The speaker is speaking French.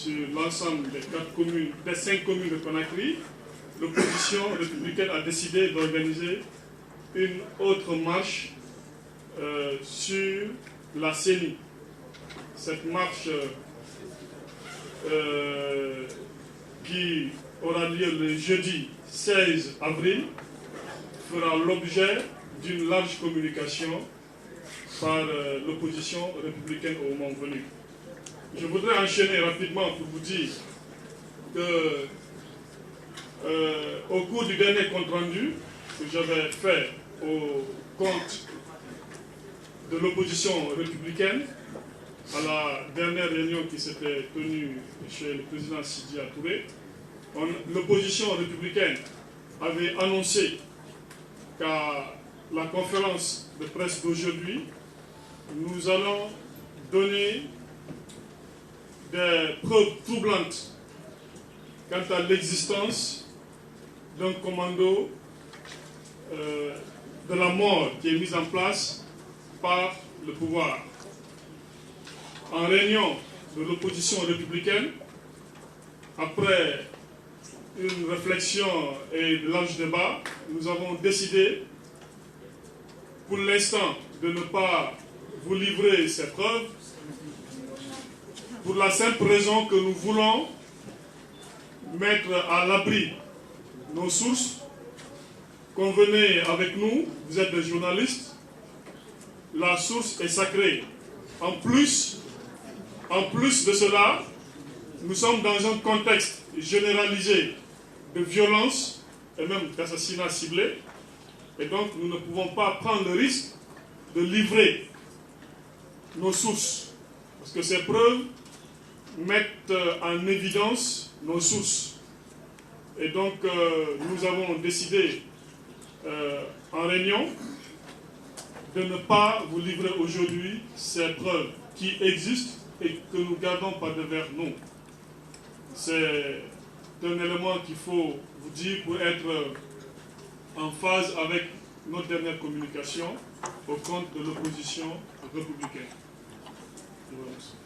sur l'ensemble des 5 communes de Conakry, l'opposition républicaine a décidé d'organiser une autre marche sur la CENI. Cette marche qui aura lieu le jeudi 16 avril fera l'objet d'une large communication par l'opposition républicaine au moment venu. Je voudrais enchaîner rapidement pour vous dire que au cours du dernier compte-rendu que j'avais fait au compte de l'opposition républicaine, à la dernière réunion qui s'était tenue chez le président Sidya Touré, l'opposition républicaine avait annoncé qu'à la conférence de presse d'aujourd'hui, nous allons donner des preuves troublantes quant à l'existence d'un commando de la mort qui est mis en place par le pouvoir. En réunion de l'opposition républicaine, après une réflexion et de large débat, nous avons décidé, pour l'instant, de ne pas vous livrer ces preuves, pour la simple raison que nous voulons mettre à l'abri nos sources. Convenez avec nous, vous êtes des journalistes, la source est sacrée. En plus de cela, nous sommes dans un contexte généralisé de violence et même d'assassinats ciblés, et donc nous ne pouvons pas prendre le risque de livrer nos sources, parce que ces preuves mettent en évidence nos sources. Et donc nous avons décidé en réunion de ne pas vous livrer aujourd'hui ces preuves qui existent et que nous gardons par devers nous. C'est un élément qu'il faut vous dire pour être en phase avec notre dernière communication au compte de l'opposition républicaine. Je vous remercie.